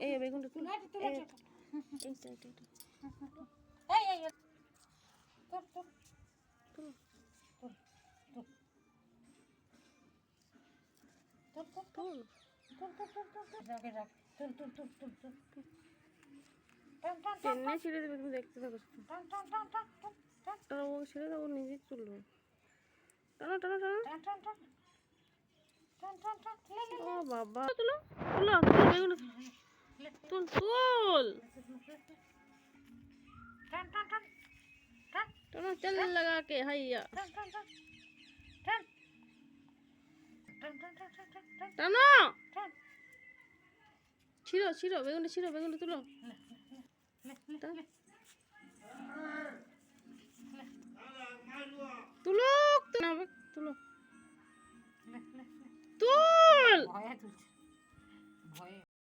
এই বেগুনটা তুল এই টেনে ছিঁড়ে দেবে, তুমি দেখতে থাকো। ও ছেড়ে দাও, ও নিজেই তুলবে। টানো টানো টানো। ও বাবা, তুলো তুলো তুলো বেগুন, তুল তুল। টানো, চল লাগা के হাইয়া। টানো, ছিড়ো ছিড়ো বেগুনটা, ছিড়ো বেগুনটা, তুলো তুলো তুলো তুল।